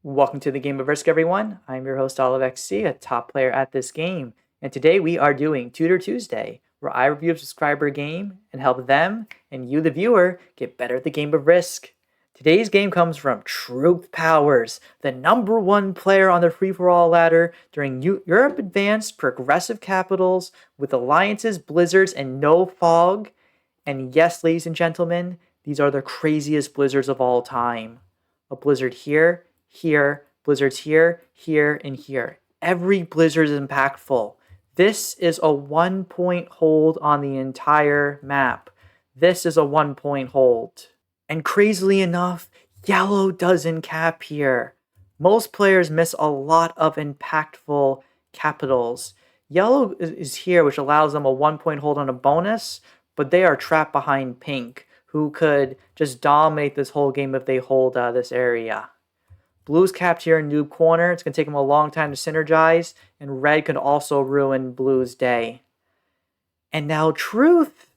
Welcome to the Game of Risk, everyone. I'm your host, OliveXC, a top player at this game. And today we are doing Tutor Tuesday, where I review a subscriber game and help them and you, the viewer, get better at the game of Risk. Today's game comes from Truth Powers, the #1 player on the free-for-all ladder during Europe Advanced Progressive Capitals with alliances, blizzards, and no fog. And yes, ladies and gentlemen, these are the craziest blizzards of all time. A blizzard here, blizzards here, and here. Every blizzard is impactful. This is a 1-point hold on the entire map. This is a 1-point hold. And crazily enough, yellow doesn't cap here. Most players miss a lot of impactful capitals. Yellow is here, which allows them a 1-point hold on a bonus, but they are trapped behind pink, who could just dominate this whole game if they hold this area. Blue's capped here in noob corner. It's going to take him a long time to synergize, and red could also ruin blue's day. And now Truth,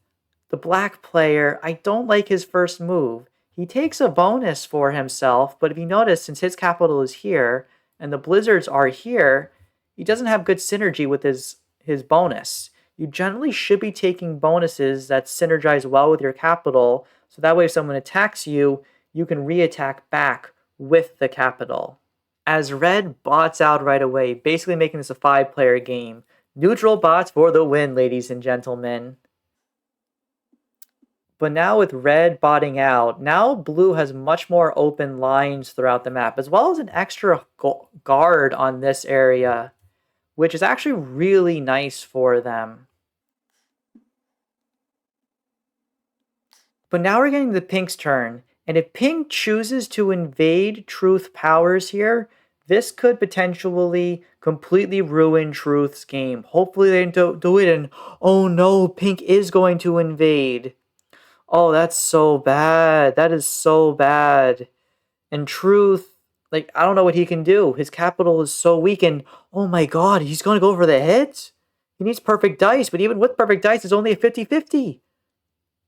the black player, I don't like his first move. He takes a bonus for himself, but if you notice, since his capital is here, and the blizzards are here, he doesn't have good synergy with his bonus. You generally should be taking bonuses that synergize well with your capital, so that way if someone attacks you, you can re-attack back with the capital. As red bots out right away, basically making this a 5-player game. Neutral bots for the win, ladies and gentlemen. But now with red botting out, now blue has much more open lines throughout the map, as well as an extra guard on this area, which is actually really nice for them. But now we're getting the pink's turn. And if pink chooses to invade Truth Powers here, this could potentially completely ruin Truth's game. Hopefully they don't do it, and oh no, pink is going to invade. Oh, that's so bad. That is so bad. And Truth, I don't know what he can do. His capital is so weak, and oh my god, he's going to go for the hit? He needs perfect dice, but even with perfect dice, it's only a 50-50.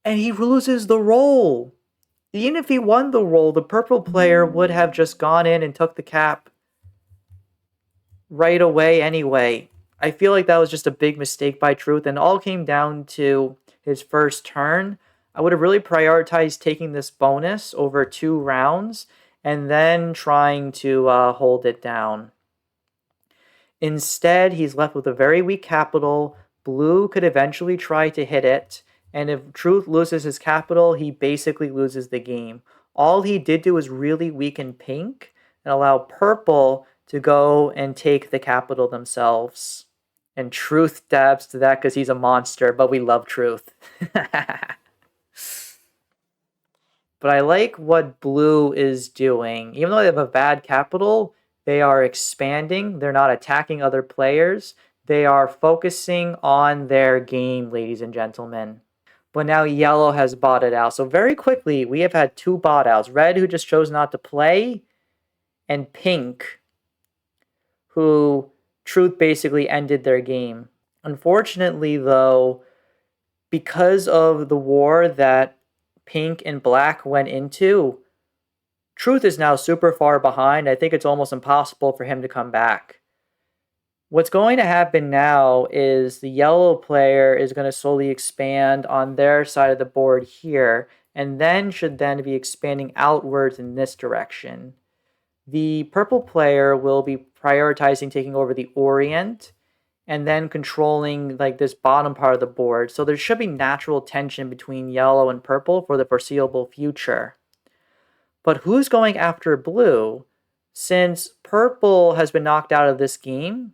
And he loses the roll. Even if he won the roll, the purple player would have just gone in and took the cap right away anyway. I feel like that was just a big mistake by Truth, and it all came down to his first turn. I would have really prioritized taking this bonus over 2 rounds and then trying to hold it down. Instead, he's left with a very weak capital. Blue could eventually try to hit it. And if Truth loses his capital, he basically loses the game. All he did do was really weaken pink and allow purple to go and take the capital themselves. And Truth dabs to that because he's a monster, but we love Truth. But I like what blue is doing. Even though they have a bad capital, they are expanding. They're not attacking other players. They are focusing on their game, ladies and gentlemen. But now yellow has botted out. So very quickly, we have had 2 bot outs. Red, who just chose not to play, and pink, who Truth basically ended their game. Unfortunately, though, because of the war that pink and black went into, Truth is now super far behind. I think it's almost impossible for him to come back. What's going to happen now is the yellow player is going to slowly expand on their side of the board here, and then should then be expanding outwards in this direction. The purple player will be prioritizing taking over the Orient, and then controlling this bottom part of the board. So there should be natural tension between yellow and purple for the foreseeable future. But who's going after blue? Since purple has been knocked out of this game,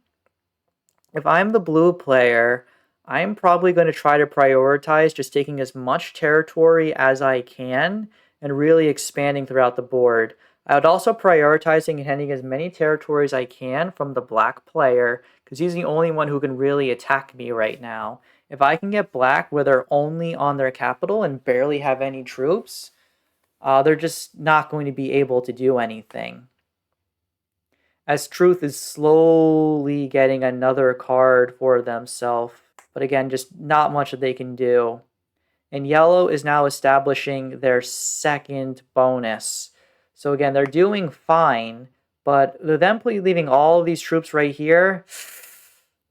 if I'm the blue player, I'm probably going to try to prioritize just taking as much territory as I can and really expanding throughout the board. I would also prioritizing and handing as many territories I can from the black player, because he's the only one who can really attack me right now. If I can get black where they're only on their capital and barely have any troops, they're just not going to be able to do anything. As Truth is slowly getting another card for themselves. But again, just not much that they can do. And yellow is now establishing their second bonus. So again, they're doing fine, But them leaving all of these troops right here,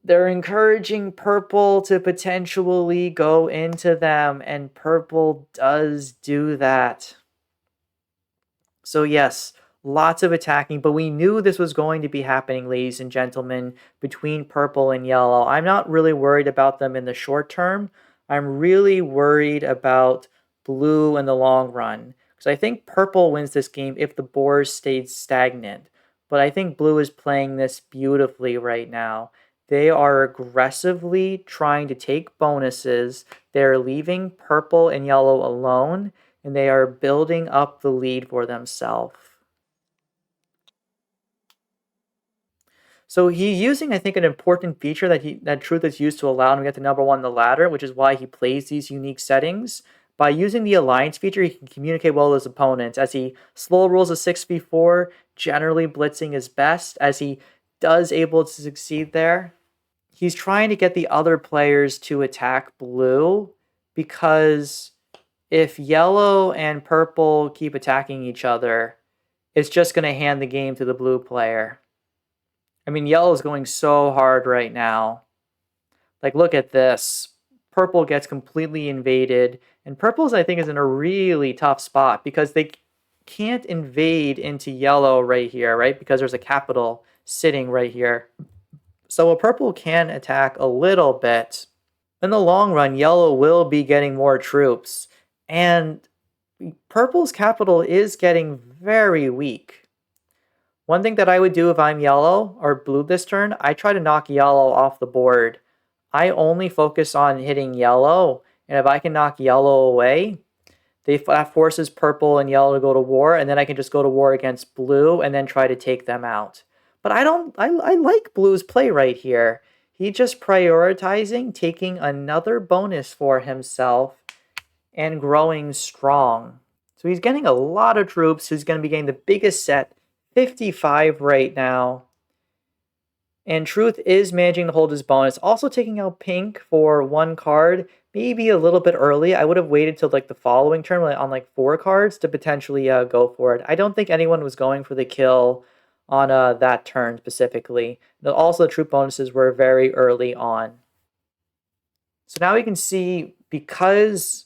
they're encouraging purple to potentially go into them, and purple does do that. So yes, lots of attacking, but we knew this was going to be happening, ladies and gentlemen, between purple and yellow. I'm not really worried about them in the short term. I'm really worried about blue in the long run, because I think purple wins this game if the board stays stagnant. But I think blue is playing this beautifully right now. They are aggressively trying to take bonuses. They're leaving purple and yellow alone, and they are building up the lead for themselves. So he's using, I think, an important feature that Truth is used to allow him to get to number one on the ladder, which is why he plays these unique settings. By using the alliance feature, he can communicate well with his opponents. As he slow rolls a 6v4, generally blitzing is best, as he does able to succeed there. He's trying to get the other players to attack blue, because if yellow and purple keep attacking each other, it's just going to hand the game to the blue player. I mean, yellow is going so hard right now. Like, look at this. Purple gets completely invaded, and purple's, I think, is in a really tough spot because they can't invade into yellow right here, right? Because there's a capital sitting right here. So a purple can attack a little bit. In the long run, yellow will be getting more troops, and purple's capital is getting very weak. One thing that I would do if I'm yellow or blue this turn, I try to knock yellow off the board. I only focus on hitting yellow, and if I can knock yellow away, that forces purple and yellow to go to war, and then I can just go to war against blue and then try to take them out. But I like blue's play right here. He's just prioritizing taking another bonus for himself and growing strong. So he's getting a lot of troops. He's going to be getting the biggest set, 55 right now. And Truth is managing to hold his bonus. Also taking out pink for one card, maybe a little bit early. I would have waited till like the following turn on like 4 cards to potentially go for it. I don't think anyone was going for the kill on that turn specifically. Also, the troop bonuses were very early on. So now we can see, because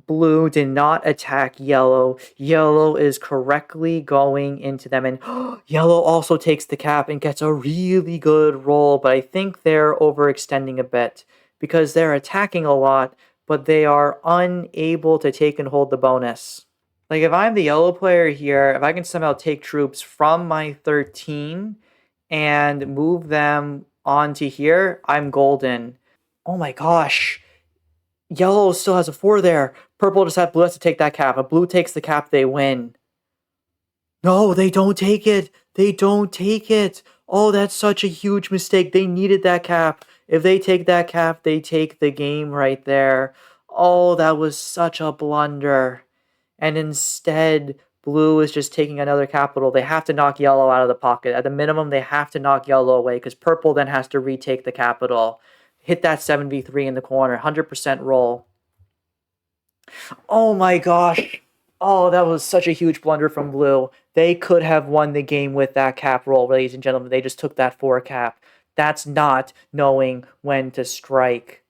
blue did not attack yellow, yellow is correctly going into them, and yellow also takes the cap and gets a really good roll, but I think they're overextending a bit because they're attacking a lot, but they are unable to take and hold the bonus. Like, if I'm the yellow player here, if I can somehow take troops from my 13 and move them onto here, I'm golden. Oh my gosh. Yellow still has a 4 there. Purple just has blue has to take that cap. If blue takes the cap, they win. No, they don't take it. They don't take it. Oh, that's such a huge mistake. They needed that cap. If they take that cap, they take the game right there. Oh, that was such a blunder. And instead, blue is just taking another capital. They have to knock yellow out of the pocket. At the minimum, they have to knock yellow away because purple then has to retake the capital. Hit that 7v3 in the corner. 100% roll. Oh my gosh. Oh, that was such a huge blunder from blue. They could have won the game with that cap roll, ladies and gentlemen. They just took that 4 cap. That's not knowing when to strike.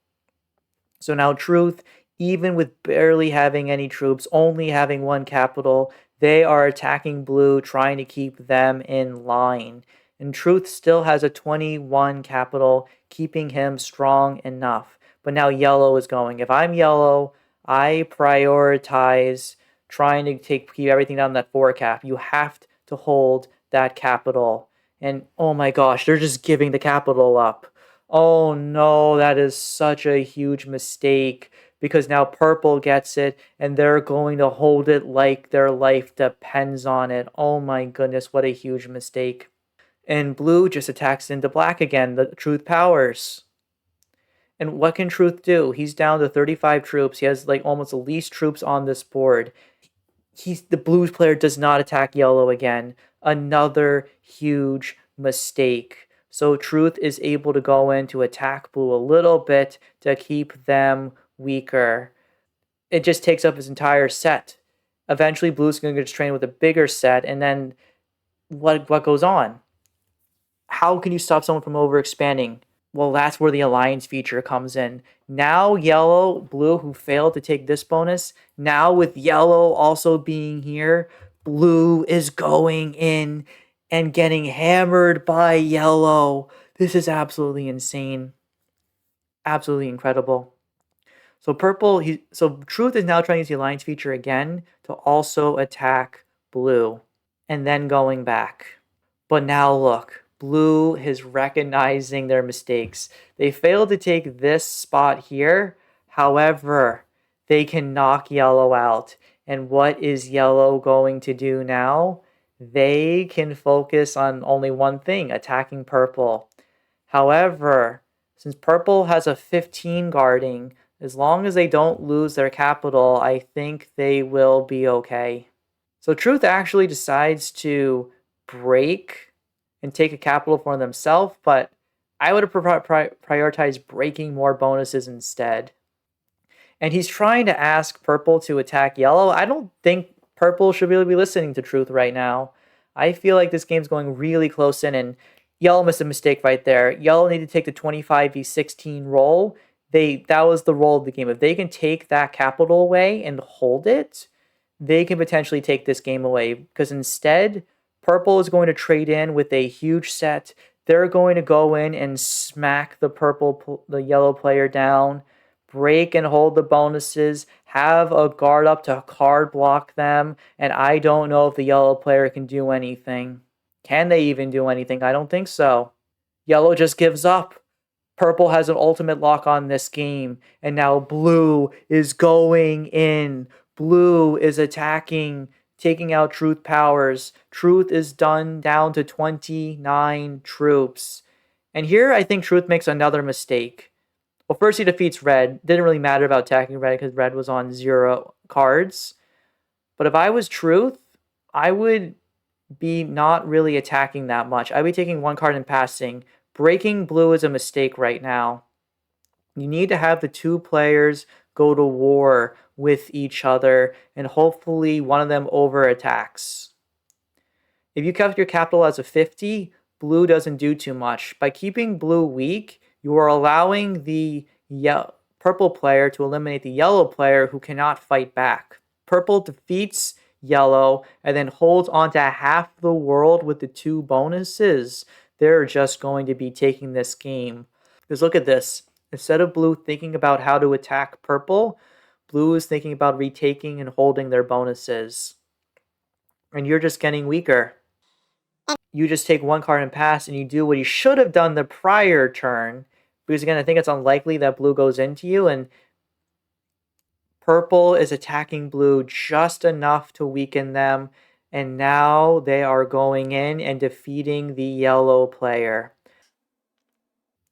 So now Truth, even with barely having any troops, only having 1 capital, they are attacking blue, trying to keep them in line. And Truth still has a 21 capital, keeping him strong enough. But now yellow is going. If I'm yellow, I prioritize trying to keep everything down that 4 cap. You have to hold that capital. And oh my gosh, they're just giving the capital up. Oh no, that is such a huge mistake, because now purple gets it and they're going to hold it like their life depends on it. Oh my goodness, what a huge mistake. And blue just attacks into black again. The Truth powers. And what can Truth do? He's down to 35 troops. He has like almost the least troops on this board. The blue player does not attack yellow again. Another huge mistake. So Truth is able to go in to attack blue a little bit to keep them weaker. It just takes up his entire set. Eventually, blue's going to get trained with a bigger set, and then what goes on? How can you stop someone from overexpanding? Well, that's where the alliance feature comes in. Now, yellow, blue, who failed to take this bonus, now with yellow also being here, blue is going in and getting hammered by yellow. This is absolutely insane. Absolutely incredible. So so Truth is now trying to use the alliance feature again to also attack blue and then going back. But now look, blue is recognizing their mistakes. They failed to take this spot here. However, they can knock yellow out. And what is yellow going to do now? They can focus on only one thing, attacking purple. However, since purple has a 15 guarding, as long as they don't lose their capital, I think they will be okay. So Truth actually decides to break and take a capital for themselves, but I would have prioritized breaking more bonuses instead. And he's trying to ask Purple to attack Yellow. I don't think Purple should really be listening to Truth right now. I feel like this game's going really close in, and Yellow missed a mistake right there. Yellow needed to take the 25v16 roll. That was the roll of the game. If they can take that capital away and hold it, they can potentially take this game away. Because instead, Purple is going to trade in with a huge set. They're going to go in and smack the yellow player down, break and hold the bonuses, have a guard up to card block them, and I don't know if the yellow player can do anything. Can they even do anything? I don't think so. Yellow just gives up. Purple has an ultimate lock on this game, and now blue is going in. Blue is attacking, taking out Truth powers. Truth is done down to 29 troops. And here I think Truth makes another mistake. Well, first he defeats red. Didn't really matter about attacking red because red was on 0 cards. But if I was Truth, I would be not really attacking that much. I'd be taking 1 card and passing. Breaking blue is a mistake right now. You need to have the 2 players go to war with each other, and hopefully one of them over attacks. If you kept your capital as a 50, blue doesn't do too much. By keeping blue weak, you are allowing the purple player to eliminate the yellow player who cannot fight back. Purple defeats yellow and then holds onto half the world with the 2 bonuses. They're just going to be taking this game. Because look at this. Instead of blue thinking about how to attack purple, blue is thinking about retaking and holding their bonuses. And you're just getting weaker. You just take 1 card and pass, and you do what you should have done the prior turn. Because again, I think it's unlikely that blue goes into you, and purple is attacking blue just enough to weaken them. And now they are going in and defeating the yellow player.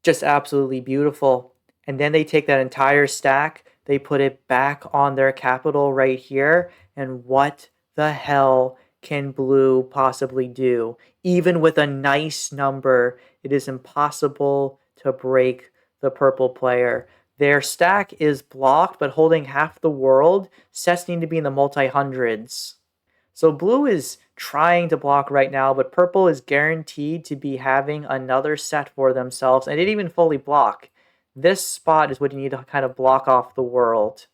Just absolutely beautiful. And then they take that entire stack, they put it back on their capital right here, and what the hell can blue possibly do? Even with a nice number, it is impossible to break the purple player. Their stack is blocked, but holding half the world, sets need to be in the multi-hundreds. So blue is trying to block right now, but purple is guaranteed to be having another set for themselves, and they didn't even fully block. This spot is what you need to kind of block off the world.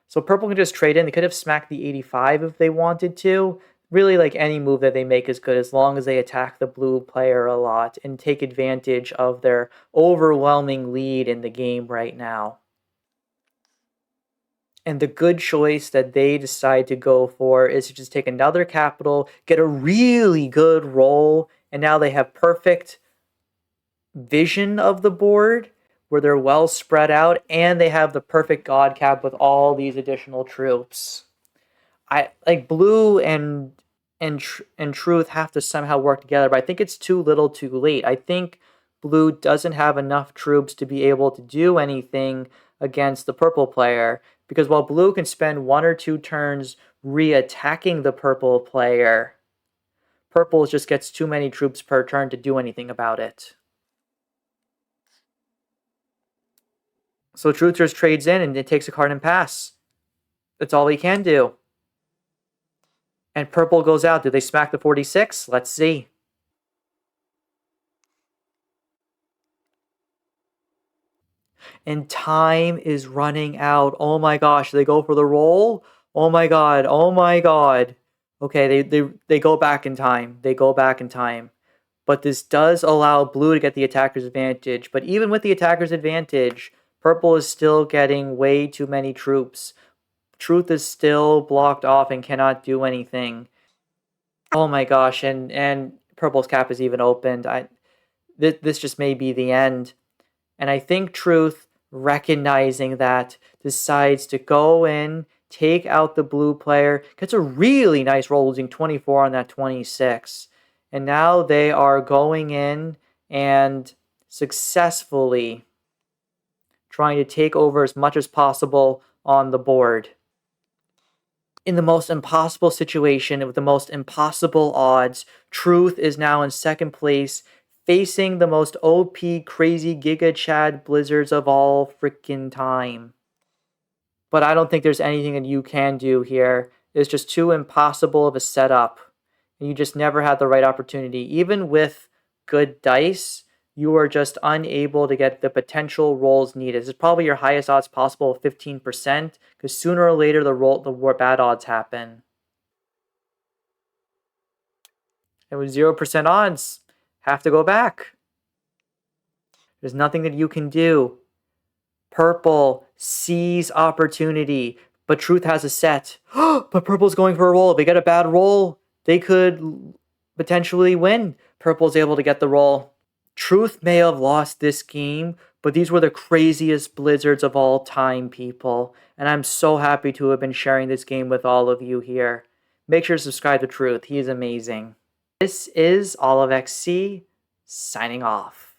So purple can just trade in. They could have smacked the 85 if they wanted to. Really, like any move that they make is good as long as they attack the blue player a lot and take advantage of their overwhelming lead in the game right now. And the good choice that they decide to go for is to just take another capital, get a really good roll, and now they have perfect vision of the board where they're well spread out, and they have the perfect god cap with all these additional troops. I like blue and truth have to somehow work together, but I think it's too little too late. I think blue doesn't have enough troops to be able to do anything against the purple player, because while blue can spend 1 or 2 turns re-attacking the purple player, purple just gets too many troops per turn to do anything about it. So Truth just trades in and it takes a card and pass. That's all he can do. And purple goes out. Do they smack the 46? Let's see. And time is running out. Oh my gosh, they go for the roll? Oh my god, oh my god. Okay, they go back in time. They go back in time. But this does allow blue to get the attacker's advantage. But even with the attacker's advantage, purple is still getting way too many troops. Truth is still blocked off and cannot do anything. Oh my gosh, and purple's cap is even opened. This just may be the end. And I think Truth, recognizing that, decides to go in, take out the blue player, gets a really nice roll, losing 24 on that 26. And now they are going in and successfully trying to take over as much as possible on the board. In the most impossible situation, with the most impossible odds, Truth is now in second place, facing the most OP, crazy Giga Chad blizzards of all freaking time. But I don't think there's anything that you can do here. It's just too impossible of a setup. And you just never had the right opportunity. Even with good dice, you are just unable to get the potential rolls needed. This is probably your highest odds possible, 15%, because sooner or later the bad odds happen. And with 0% odds, have to go back. There's nothing that you can do. Purple sees opportunity, but Truth has a set. But Purple's going for a roll. If they get a bad roll, they could potentially win. Purple's able to get the roll. Truth may have lost this game, but these were the craziest blizzards of all time, people. And I'm so happy to have been sharing this game with all of you here. Make sure to subscribe to Truth. He is amazing. This is OliveXC signing off.